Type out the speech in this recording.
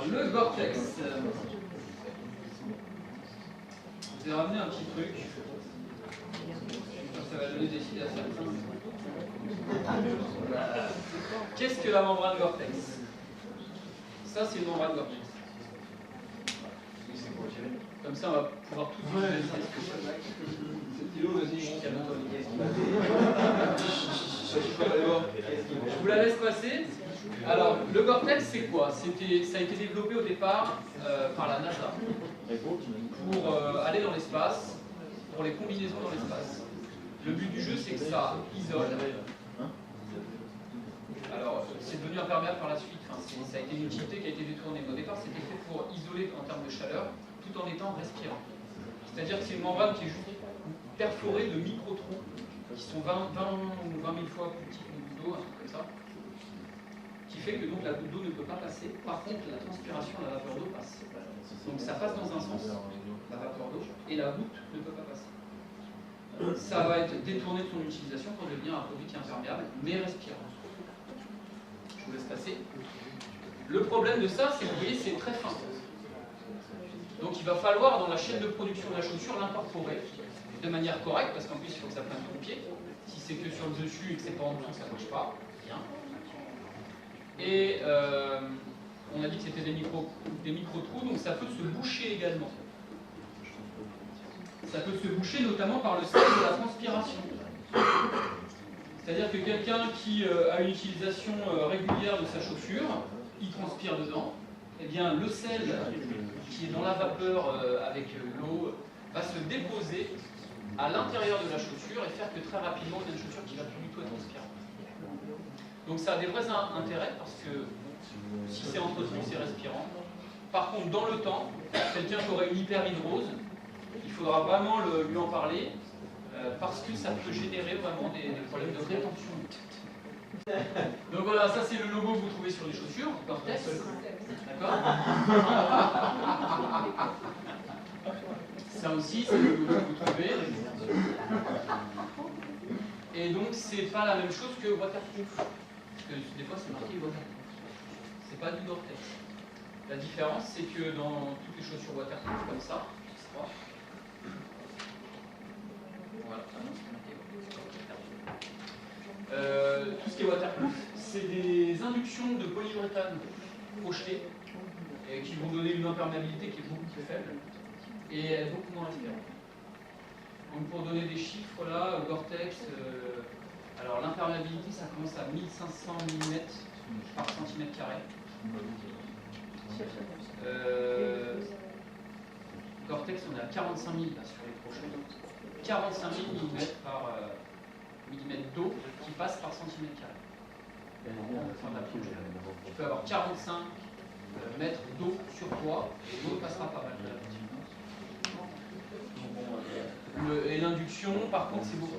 Alors, le Gore-Tex. Je vous ai ramené un petit truc. Ça va donner des idées à certains. Qu'est-ce que la membrane Gore-Tex? Ça, c'est une membrane Gore-Tex. Comme ça, on va pouvoir tout visualiser ce que c'est. Je vous la laisse passer. Alors, le Gore-Tex, c'est quoi? Ça a été développé au départ par la NASA pour aller dans l'espace, pour les combinaisons dans l'espace. Le but du jeu, c'est que ça isole. Alors, c'est devenu imperméable par la suite. Enfin, ça a été une utilité qui a été détournée. Mais au départ, c'était fait pour isoler en termes de chaleur, tout en étant respirant. C'est-à-dire que c'est une membrane qui est juste perforée de micro-trous, qui sont 20 ou 20 000 fois plus petits qu'une goutte d'eau, un truc comme ça, qui fait que donc la goutte d'eau ne peut pas passer. Par contre, la transpiration, la vapeur d'eau passe. Donc ça passe dans un sens, la vapeur d'eau, et la goutte ne peut pas passer. Ça va être détourné de son utilisation pour devenir un produit qui est imperméable, mais respirant. Je vous laisse passer. Le problème de ça, c'est que vous voyez, c'est très fin. Donc il va falloir, dans la chaîne de production de la chaussure, l'incorporer de manière correcte, parce qu'en plus, il faut que ça prenne tout le pied. Si c'est que sur le dessus et que c'est pas en dessous, ça ne marche pas. Bien. Et on a dit que c'était des micro-trous, donc ça peut se boucher également. Ça peut se boucher notamment par le sel de la transpiration. C'est-à-dire que quelqu'un qui a une utilisation régulière de sa chaussure, il transpire dedans, eh bien le sel qui est dans la vapeur avec l'eau va se déposer à l'intérieur de la chaussure et faire que très rapidement on a une chaussure qui va plus du tout être transpirante. Donc ça a des vrais intérêts parce que si c'est entretenu, c'est respirant. Par contre, dans le temps, quelqu'un qui aurait une hyperhidrose, il faudra vraiment lui en parler parce que ça peut générer vraiment des problèmes de rétention. Donc voilà, ça c'est le logo que vous trouvez sur les chaussures, Gore-Tex. D'accord? Ça aussi, c'est le logo que vous trouvez. Et donc, c'est pas la même chose que waterproof. Parce que des fois, c'est marqué waterproof. C'est pas du Gore-Tex. La différence, c'est que dans toutes les chaussures waterproof, comme ça, voilà, tout ce qui est waterproof, c'est des inductions de polyuréthane projetées et qui vont donner une imperméabilité qui est beaucoup plus faible et beaucoup moins respirante. Donc pour donner des chiffres là, Gore-Tex, alors l'imperméabilité ça commence à 1500 mm par centimètre carré. Gore-Tex on est à 45 000 là, sur les prochains. 45 000 mm par millimètre d'eau qui passe par centimètre carré. Tu peux avoir 45 mètres d'eau sur toi et l'eau passera pas mal. Et l'induction, par contre, c'est beaucoup.